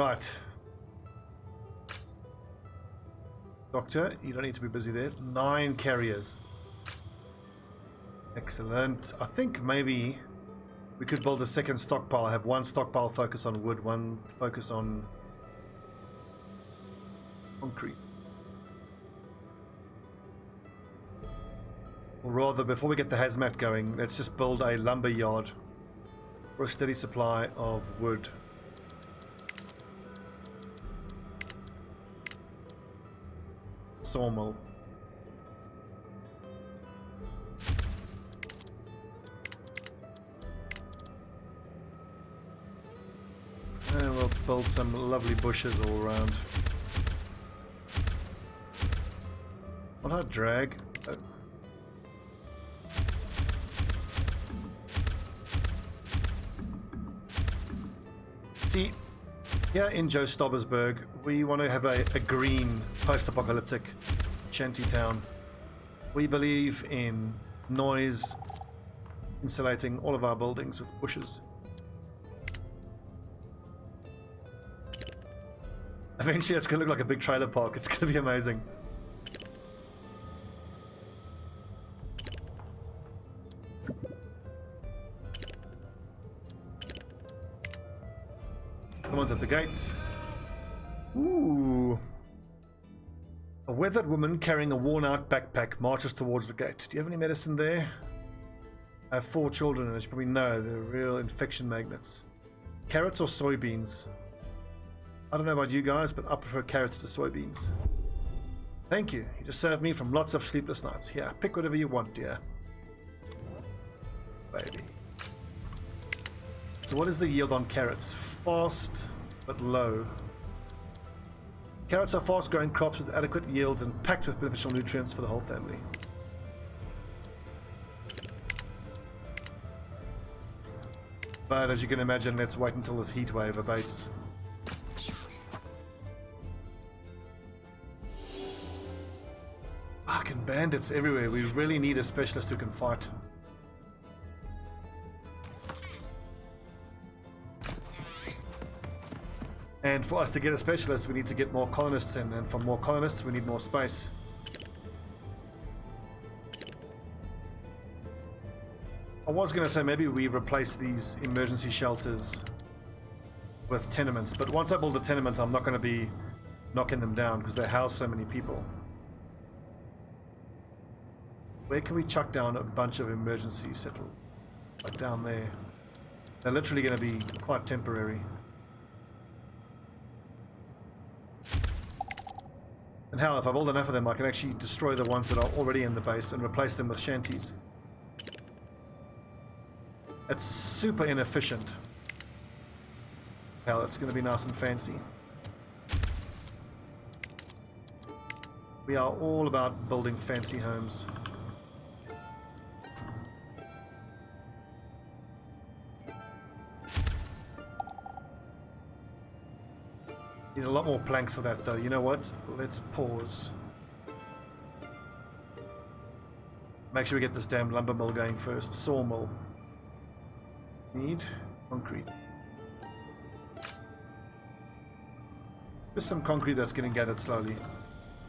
Right. Doctor, you don't need to be busy there. 9 carriers. Excellent. I think maybe we could build a second stockpile. Have one stockpile focus on wood, one focus on concrete. Or rather, before we get the hazmat going, let's just build a lumber yard for a steady supply of wood. Sawmill. And we'll build some lovely bushes all around. Why not drag? Oh. See, here in Joe Stobbersburg, we want to have a green post-apocalyptic shanty town. We believe in noise, insulating all of our buildings with bushes. Eventually it's going to look like a big trailer park. It's going to be amazing. Someone's at the gates. Ooh. A weathered woman carrying a worn-out backpack marches towards the gate. Do you have any medicine there? I have 4 children, and as you probably know, they're real infection magnets. Carrots or soybeans? I don't know about you guys, but I prefer carrots to soybeans. Thank you. You just saved me from lots of sleepless nights. Here, pick whatever you want, dear. Baby. So what is the yield on carrots? Fast, but low. Carrots are fast-growing crops with adequate yields and packed with beneficial nutrients for the whole family. But as you can imagine, let's wait until this heat wave abates. Fucking bandits everywhere. We really need a specialist who can fight. And for us to get a specialist, we need to get more colonists in, and for more colonists, we need more space. I was going to say maybe we replace these emergency shelters with tenements, but once I build a tenement, I'm not going to be knocking them down because they house so many people. Where can we chuck down a bunch of emergency settle? Like down there. They're literally going to be quite temporary. And how, if I build enough of them, I can actually destroy the ones that are already in the base and replace them with shanties. It's super inefficient. Hell, it's going to be nice and fancy. We are all about building fancy homes. Need a lot more planks for that though. You know what? Let's pause. Make sure we get this damn lumber mill going first. Sawmill. Need concrete. Just some concrete that's getting gathered slowly.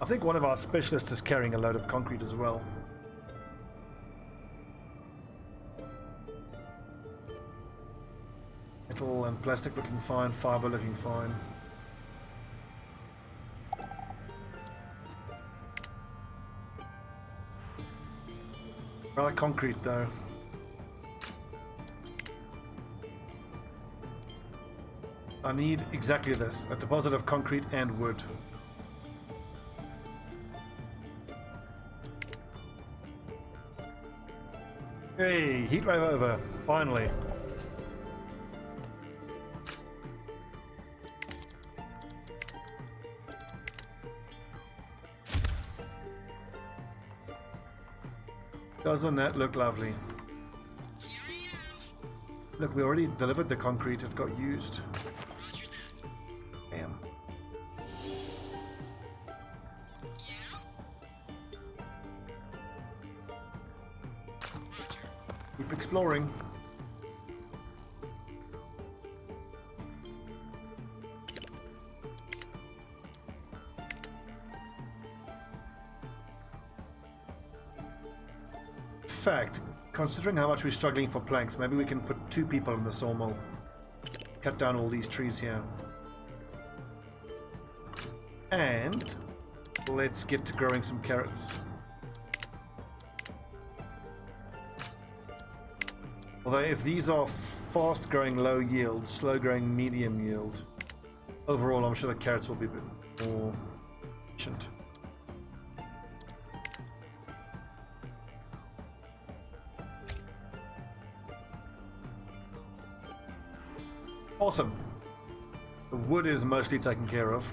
I think one of our specialists is carrying a load of concrete as well. Metal and plastic looking fine, fiber looking fine. I like concrete though. I need exactly this, a deposit of concrete and wood. Hey, heatwave over, finally. Doesn't that look lovely? Look, we already delivered the concrete, it got used. Damn. Keep exploring. fact, considering how much we're struggling for planks, maybe we can put 2 people in the sawmill. Cut down all these trees here. And let's get to growing some carrots. Although if these are fast growing low yield, slow growing medium yield, overall I'm sure the carrots will be a bit more efficient. Awesome. The wood is mostly taken care of.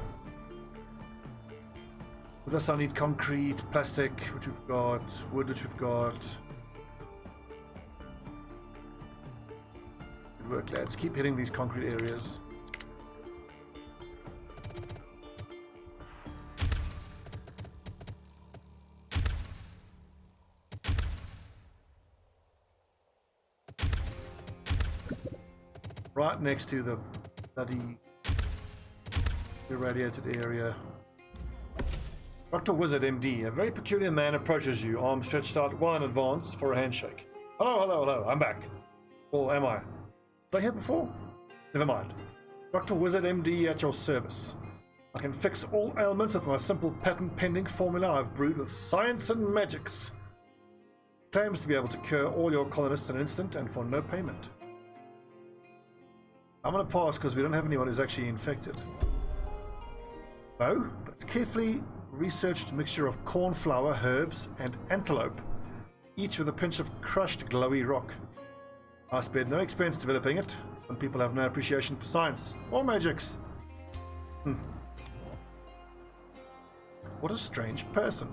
For this I need concrete, plastic, which we've got, wood, which we've got. Good work, lads. Keep hitting these concrete areas. Right next to the bloody irradiated area. Dr. Wizard MD, a very peculiar man approaches you, arms stretched out well in advance for a handshake. Hello, hello, hello, I'm back. Or am I? Was I here before? Never mind. Dr. Wizard MD at your service. I can fix all ailments with my simple patent pending formula I've brewed with science and magics. Claims to be able to cure all your colonists in an instant and for no payment. I'm going to pass because we don't have anyone who's actually infected. No, but it's carefully researched mixture of corn flour, herbs, and antelope, each with a pinch of crushed glowy rock. I spared no expense developing it. Some people have no appreciation for science or magics. What a strange person.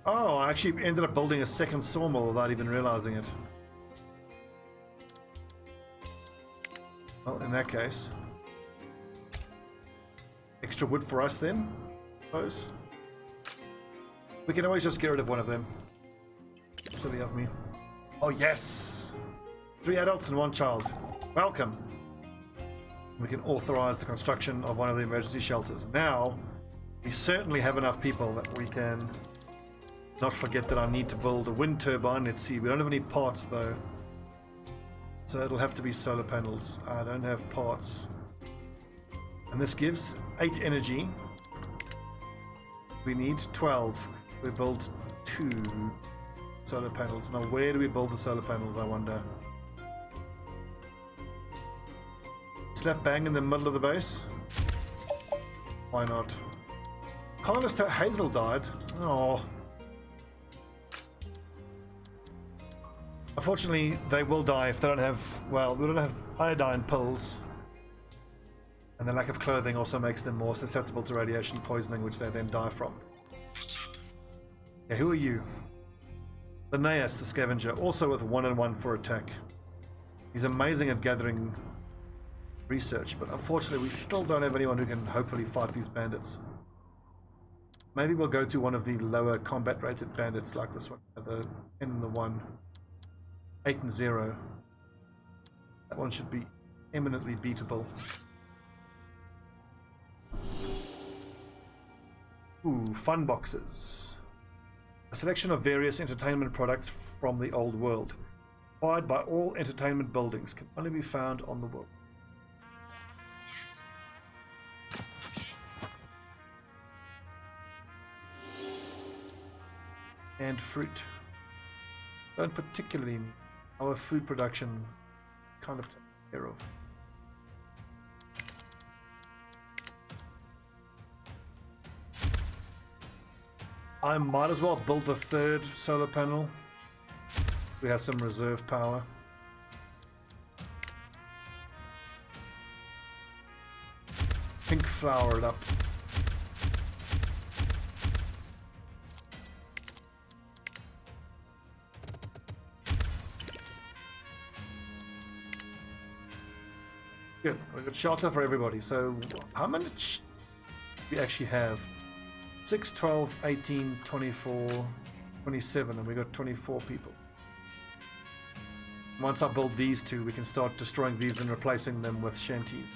Oh, I actually ended up building a second sawmill without even realizing it. Well, in that case, extra wood for us then, I suppose. We can always just get rid of one of them. Silly of me. Oh yes! 3 adults and 1 child. Welcome. We can authorize the construction of one of the emergency shelters. Now, we certainly have enough people that we can not forget that I need to build a wind turbine. Let's see, we don't have any parts though. So it'll have to be solar panels. I don't have parts. And this gives 8 energy. We need 12. We build 2 solar panels. Now where do we build the solar panels, I wonder? Slap bang in the middle of the base? Why not? Colonist Hazel died. Oh. Unfortunately, they will die if they don't have, well, they don't have iodine pills. And the lack of clothing also makes them more susceptible to radiation poisoning, which they then die from. Okay, who are you? Linnaeus, the scavenger, also with 1 and 1 for attack. He's amazing at gathering research, but unfortunately we still don't have anyone who can hopefully fight these bandits. Maybe we'll go to one of the lower combat rated bandits like this one, the N and the 1. 8 and 0. That one should be eminently beatable. Ooh, fun boxes. A selection of various entertainment products from the old world. Acquired by all entertainment buildings. Can only be found on the world. And fruit. Don't particularly need. Our food production kind of taken care of. I might as well build the 3rd solar panel. We have some reserve power. Pink flower it up. Good, we've got shelter for everybody. So how much do we actually have? 6, 12, 18, 24, 27, and we got 24 people. Once I build these 2, we can start destroying these and replacing them with shanties.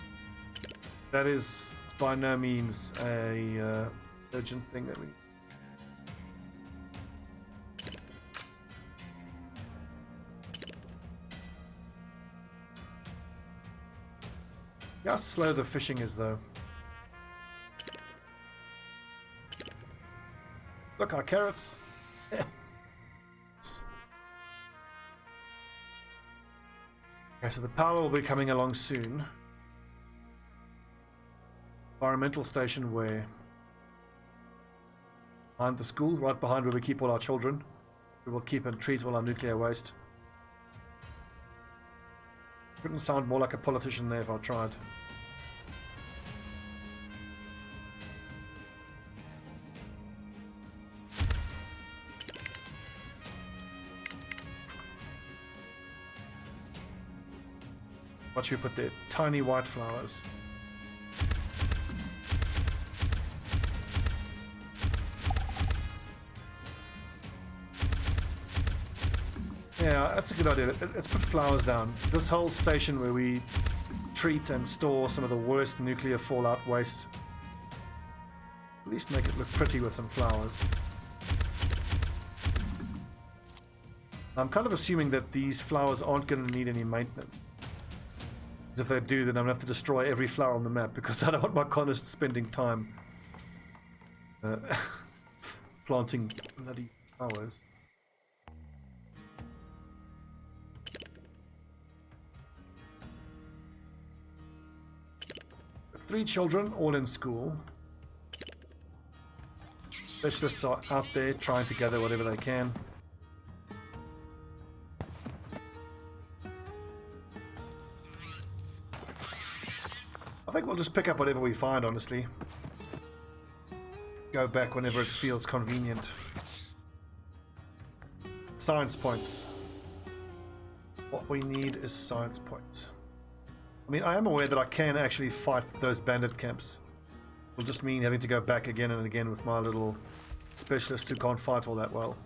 That is by no means a urgent thing that we... Yeah, how slow the fishing is though. Look, our carrots. Okay, so the power will be coming along soon. Environmental station where? Behind the school, right behind where we keep all our children. We will keep and treat all our nuclear waste. Couldn't sound more like a politician there if I tried. What should we put there? Tiny white flowers. Yeah, that's a good idea. Let's put flowers down. This whole station where we treat and store some of the worst nuclear fallout waste. At least make it look pretty with some flowers. I'm kind of assuming that these flowers aren't going to need any maintenance. If they do, then I'm going to have to destroy every flower on the map because I don't want my colonists spending time planting bloody flowers. Three children, all in school. Specialists are out there trying to gather whatever they can. I think we'll just pick up whatever we find, honestly. Go back whenever it feels convenient. Science points. What we need is science points. I mean, I am aware that I can actually fight those bandit camps. It'll just mean having to go back again and again with my little specialist who can't fight all that well.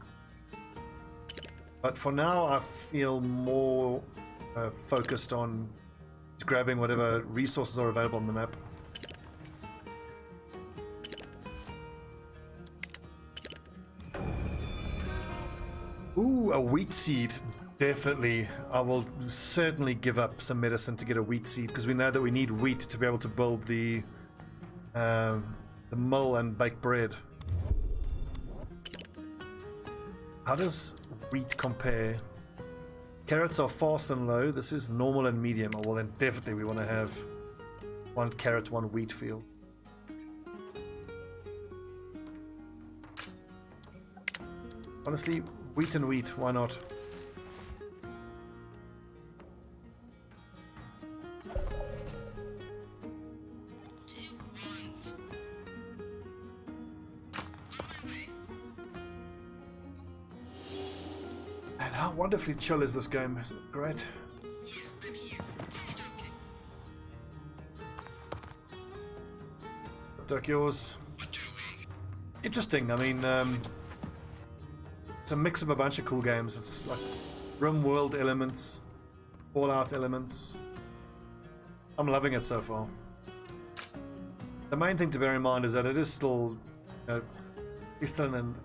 But for now, I feel more focused on grabbing whatever resources are available on the map. Ooh, a wheat seed. Definitely. I will certainly give up some medicine to get a wheat seed because we know that we need wheat to be able to build the mill and bake bread. How does wheat compare? Carrots are fast and low. This is normal and medium. Oh, well, then definitely we want to have one carrot, one wheat field. Honestly, wheat and wheat, why not? And how wonderfully chill is this game? Isn't it great? Duck yours. Interesting. I mean, it's a mix of a bunch of cool games. It's like Rim World elements, Fallout elements. I'm loving it so far. The main thing to bear in mind is that it is still, you know, it's still in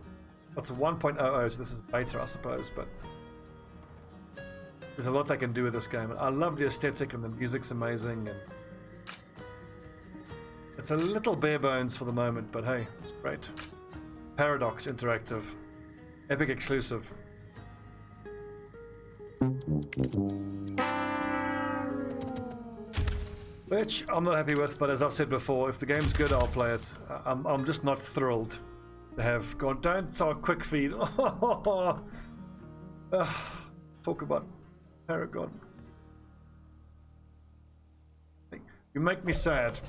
what's a 1.00, so this is beta, I suppose, but there's a lot I can do with this game. I love the aesthetic and the music's amazing, and it's a little bare bones for the moment, but hey, it's great. Paradox Interactive. Epic exclusive. Which I'm not happy with, but as I've said before, if the game's good, I'll play it. I'm just not thrilled to have gone, don't so quick feed. Talk about Paragon. You make me sad.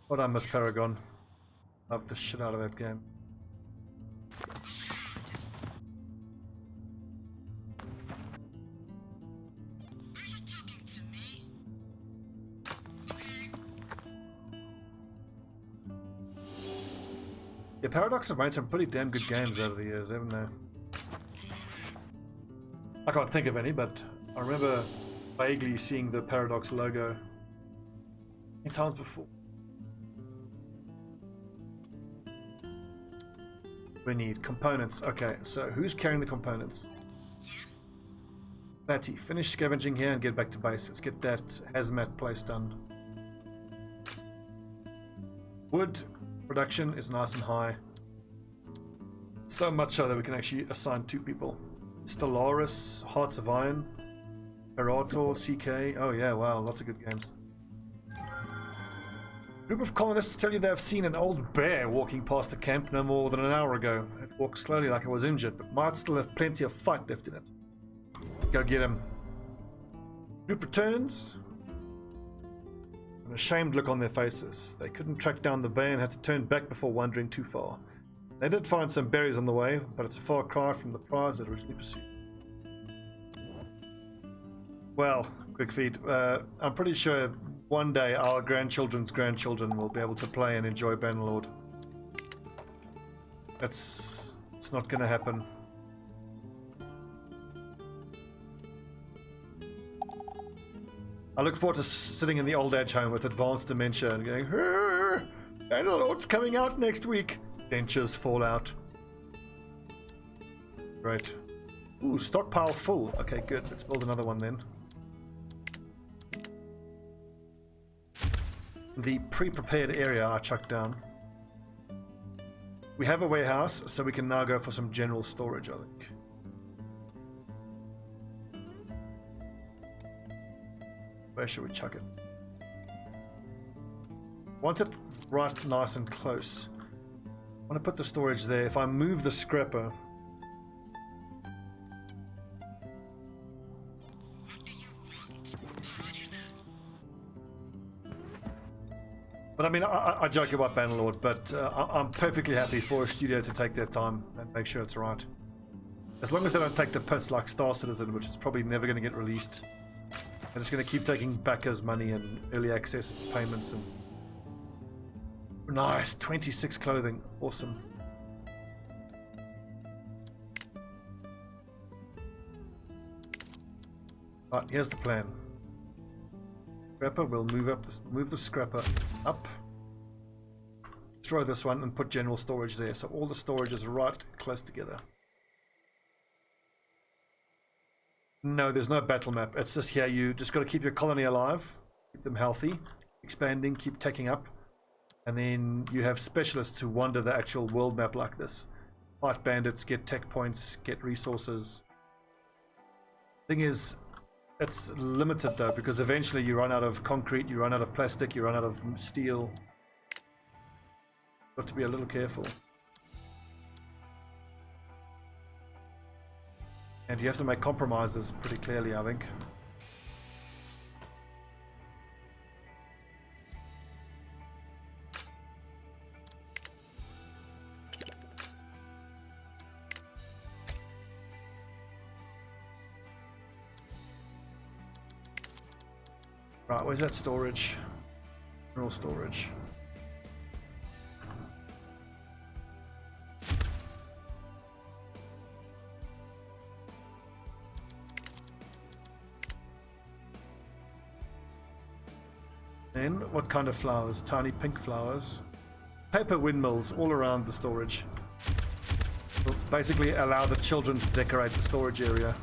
But I miss Paragon. Love the shit out of that game. Yeah, Paradox have made some pretty damn good games over the years, haven't they? I can't think of any, but I remember vaguely seeing the Paradox logo many times before. We need components. Okay, so who's carrying the components? Patty, finish scavenging here and get back to base. Let's get that hazmat place done. Wood production is nice and high. So much so that we can actually assign 2 people. Stellaris, Hearts of Iron, Perator, CK. Oh yeah, wow, lots of good games. Group of colonists tell you they have seen an old bear walking past the camp no more than an hour ago. It walked slowly like it was injured, but might still have plenty of fight left in it. Go get him. Group returns. An ashamed look on their faces. They couldn't track down the bear and had to turn back before wandering too far. They did find some berries on the way, but it's a far cry from the prize that originally pursued. Well, quick feed. I'm pretty sure one day our grandchildren's grandchildren will be able to play and enjoy Bannerlord. It's not going to happen. I look forward to sitting in the old age home with advanced dementia and going, Bannerlord's coming out next week. Dentures fall out. Great. Ooh, stockpile full. Okay, good. Let's build another one then. The pre-prepared area I chucked down. We have a warehouse, so we can now go for some general storage, I think. Where should we chuck it? Want it right nice and close. I want to put the storage there. If I move the scrapper, but I mean, I joke about Bannerlord, but I'm perfectly happy for a studio to take their time and make sure it's right. As long as they don't take the piss like Star Citizen, which is probably never going to get released. They're just going to keep taking backers' money and early access payments. And nice, 26 clothing, awesome. Right, here's the plan. Scrapper, we'll move the scrapper up. Destroy this one and put general storage there. So all the storage is right close together. No, there's no battle map. It's just here. You just got to keep your colony alive, keep them healthy, expanding, keep taking up, and then you have specialists who wander the actual world map like this. Fight bandits, get tech points, get resources. Thing is, it's limited though, because eventually you run out of concrete, you run out of plastic, you run out of steel. Got to be a little careful. And you have to make compromises pretty clearly, I think. Right, where's that storage? General storage. Then, what kind of flowers? Tiny pink flowers. Paper windmills all around the storage. Will basically allow the children to decorate the storage area.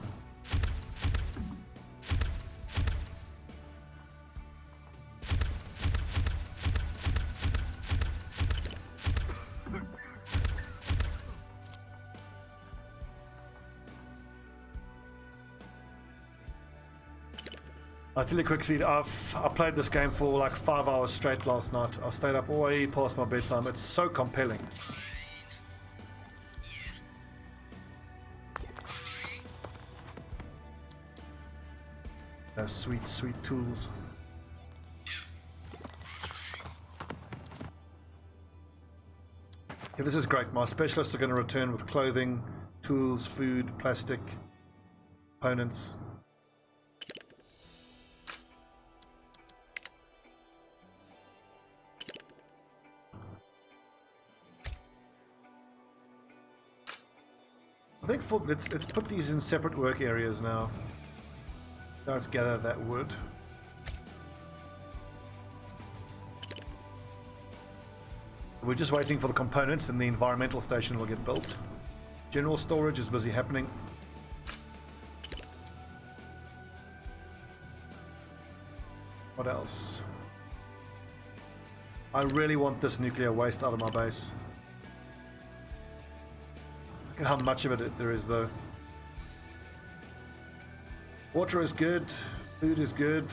I'll tell you a quick feed. I played this game for like 5 hours straight last night. I stayed up way past my bedtime. It's so compelling. Those sweet, sweet tools. Yeah, this is great. My specialists are going to return with clothing, tools, food, plastic, components. I think let's put these in separate work areas now. Let's gather that wood. We're just waiting for the components and the environmental station will get built. General storage is busy happening. What else? I really want this nuclear waste out of my base. Look at how much of it there is though. Water is good, food is good.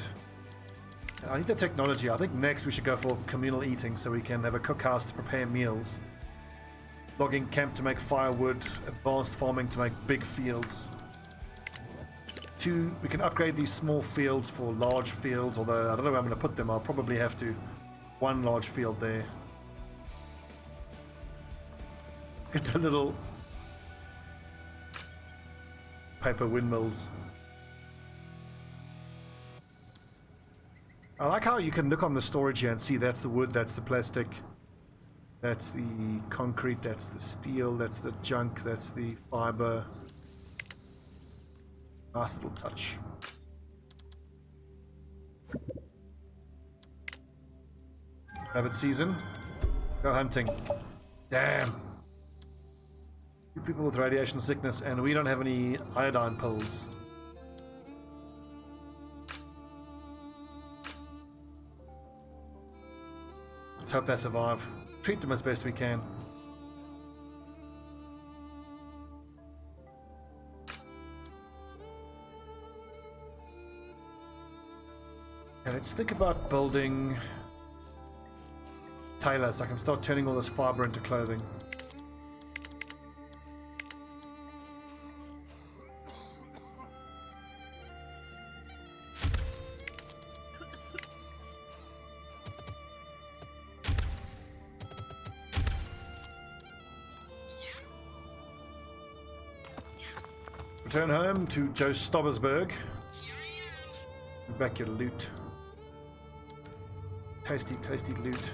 I need the technology. I think next we should go for communal eating so we can have a cookhouse to prepare meals. Logging camp to make firewood, advanced farming to make big fields. 2, we can upgrade these small fields for large fields, although I don't know where I'm going to put them. I'll probably have to. 1 large field there. Get the little paper windmills. I like how you can look on the storage here and see that's the wood, that's the plastic, that's the concrete, that's the steel, that's the junk, that's the fiber. Nice little touch. Rabbit season. Go hunting. Damn. 2 people with radiation sickness and we don't have any iodine pills. Let's hope they survive. Treat them as best we can. Okay, let's think about building tailors. I can start turning all this fiber into clothing. Return home to Joe Stobbersburg. Bring back your loot. Tasty, tasty loot.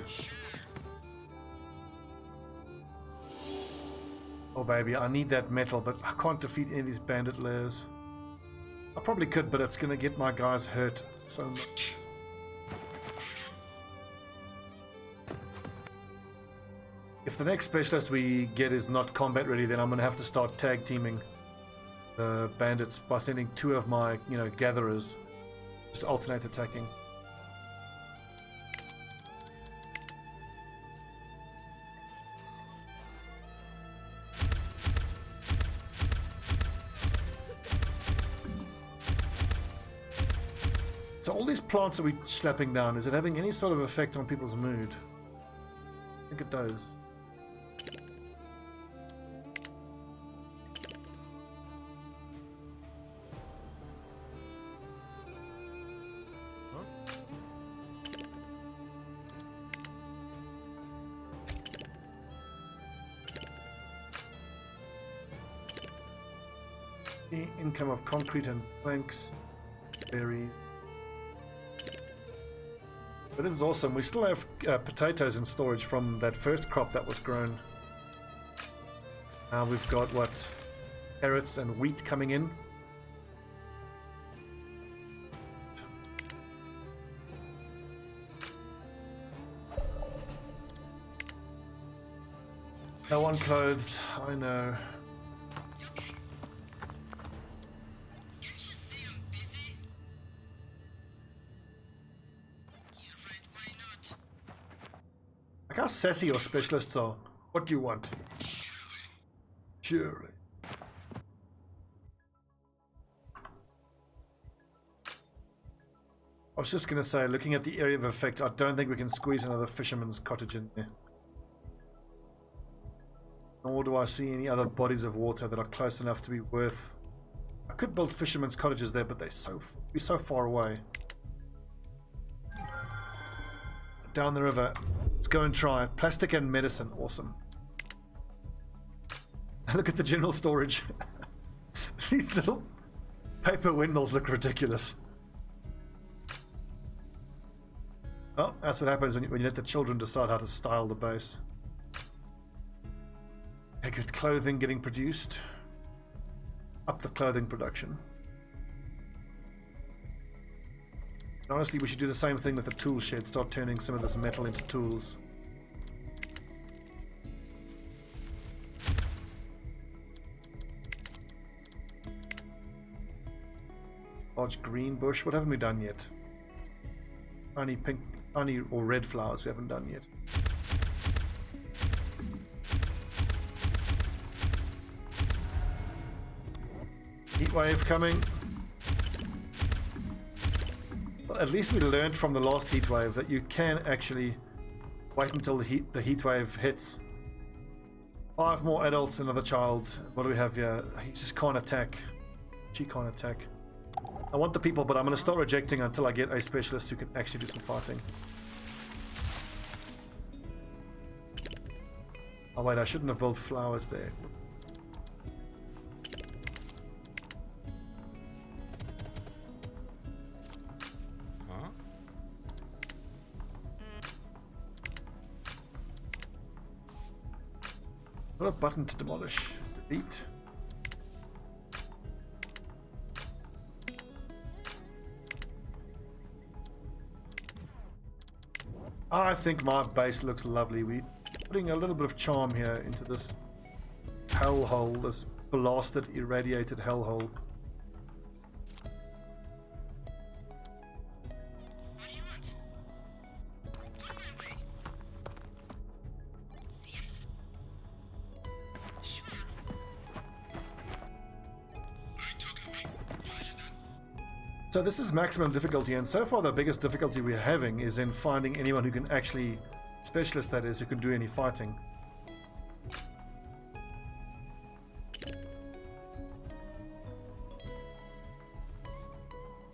Oh baby, I need that metal, but I can't defeat any of these bandit layers. I probably could, but it's gonna get my guys hurt so much. If the next specialist we get is not combat ready, then I'm gonna have to start tag teaming the bandits by sending 2 of my, gatherers. Just alternate attacking. So all these plants that we're slapping down, is it having any sort of effect on people's mood? I think it does. The income of concrete and planks, berries. But this is awesome. We still have potatoes in storage from that first crop that was grown. Now we've got what? Carrots and wheat coming in. No one clothes, I know. How sassy your specialists are. What do you want? Sure. I was just going to say, looking at the area of effect, I don't think we can squeeze another fisherman's cottage in there. Nor do I see any other bodies of water that are close enough to be worth... I could build fishermen's cottages there, but they're be so far away. Down the river. Let's go and try. Plastic and medicine. Awesome. Look at the general storage. These little paper windmills look ridiculous. Oh, that's what happens when you let the children decide how to style the base. Okay, good. Clothing getting produced. Up the clothing production. Honestly, we should do the same thing with the tool shed. Start turning some of this metal into tools. Large green bush. What haven't we done yet? Tiny pink, tiny or red flowers we haven't done yet. Heatwave coming. Well, at least we learned from the last heatwave that you can actually wait until the heatwave hits. 5 more adults, another child. What do we have here? He just can't attack. She can't attack. I want the people, but I'm going to start rejecting until I get a specialist who can actually do some fighting. Oh wait, I shouldn't have built flowers there. Got a button to demolish. Delete. I think my base looks lovely. We're putting a little bit of charm here into this hellhole, this blasted, irradiated hellhole. So this is maximum difficulty, and so far the biggest difficulty we're having is in finding anyone who can actually, specialist that is, who can do any fighting.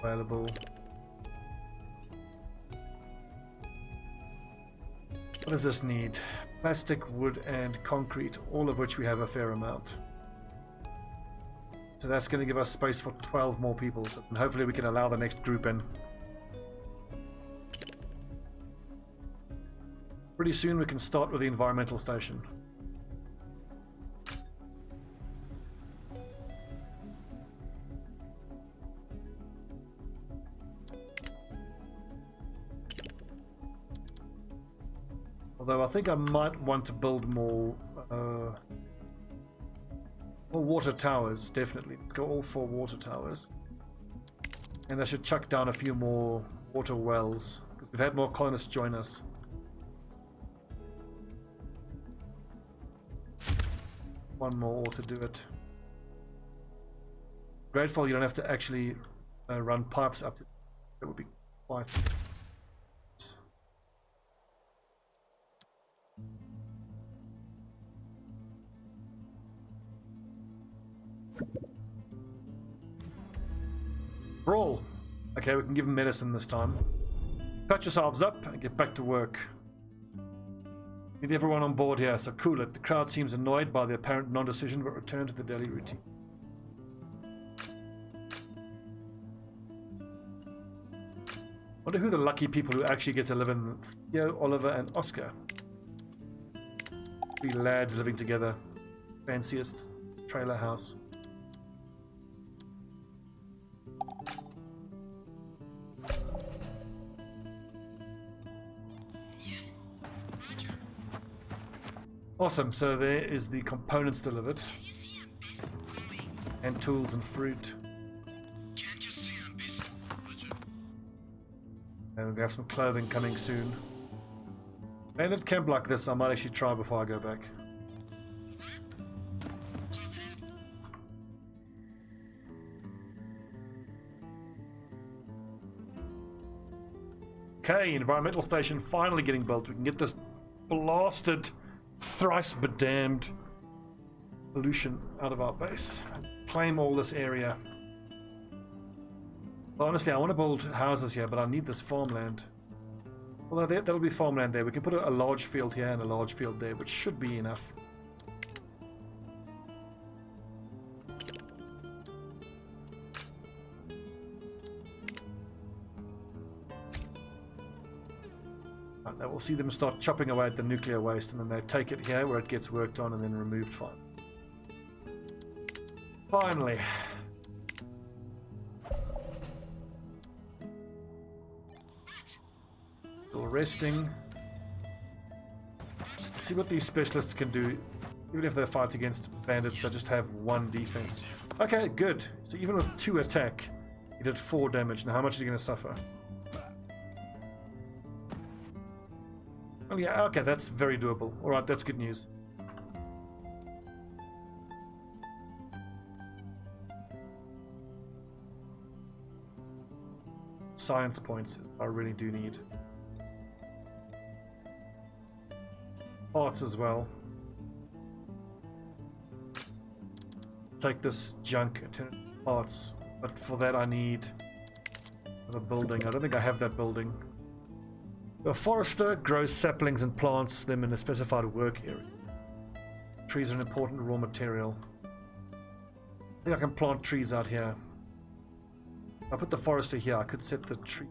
Available. What does this need? Plastic, wood and concrete, all of which we have a fair amount. So that's going to give us space for 12 more people, and hopefully we can allow the next group in. Pretty soon we can start with the environmental station. Although I think I might want to build more water towers, definitely. Let's go all 4 water towers. And I should chuck down a few more water wells, because we've had more colonists join us. One more to do it. Grateful you don't have to actually run pipes up to... That would be quite... Brawl. Okay, we can give him medicine this time. Patch yourselves up and get back to work. Need everyone on board here, so cool it. The crowd seems annoyed by the apparent non-decision, but return to the daily routine. Wonder who the lucky people who actually get to live in. Theo, Oliver and Oscar. 3 lads living together. Fanciest trailer house. Awesome, so there is the components delivered. And tools and fruit. And we have some clothing coming soon. And at camp like this, I might actually try before I go back. Okay, environmental station finally getting built. We can get this blasted, thrice bedamned pollution out of our base. Claim all this area. Well, honestly, I want to build houses here, but I need this farmland. Although there'll be farmland there. We can put a large field here and a large field there, which should be enough. Now we'll see them start chopping away at the nuclear waste, and then they take it here where it gets worked on and then removed. Finally. Still resting. Let's see what these specialists can do. Even if they fight against bandits, they just have 1 defense. Okay, good. So even with 2 attack, He did 4 damage. Now how much is he going to suffer? Oh yeah, okay, that's very doable. Alright, that's good news. Science points I really do need. Parts as well. Take this junk into parts, but for that I need a building. I don't think I have that building. A forester grows saplings and plants them in a specified work area. Trees are an important raw material. I think I can plant trees out here. I'll put the forester here. I could set the tree.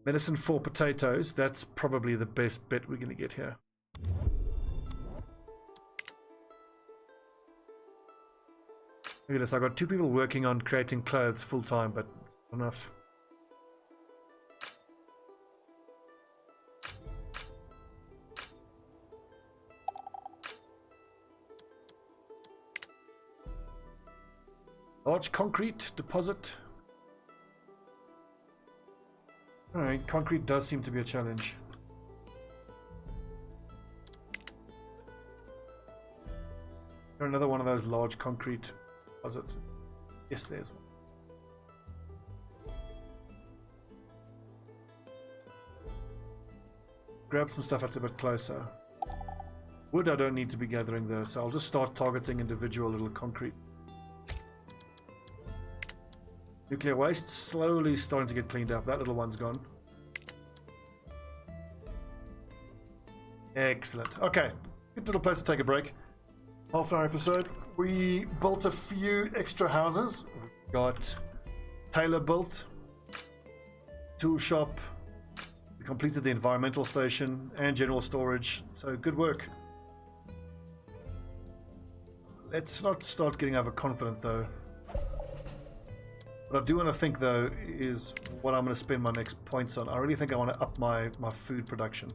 Medicine for potatoes. That's probably the best bet we're going to get here. Look at this. I've got 2 people working on creating clothes full time, but it's not enough. Large concrete deposit. Alright, concrete does seem to be a challenge. Another one of those large concrete deposits. Yes, there's one. Grab some stuff that's a bit closer. Wood I don't need to be gathering though, so I'll just start targeting individual little concrete. Nuclear waste slowly starting to get cleaned up. That little one's gone. Excellent. Okay, good little place to take a break. Half-hour episode. We built a few extra houses. We got Taylor built, tool shop. We completed the environmental station and general storage. So good work. Let's not start getting overconfident though. What I do want to think though is what I'm going to spend my next points on. I really think I want to up my food production.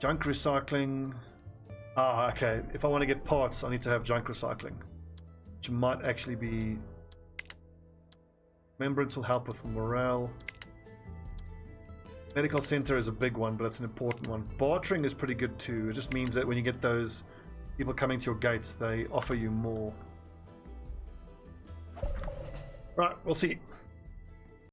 Junk recycling. Ah, okay. If I want to get parts, I need to have junk recycling, which might actually be. Remembrance will help with morale. Medical center is a big one, but it's an important one. Bartering is pretty good too. It just means that when you get those people coming to your gates, they offer you more. Right, we'll see.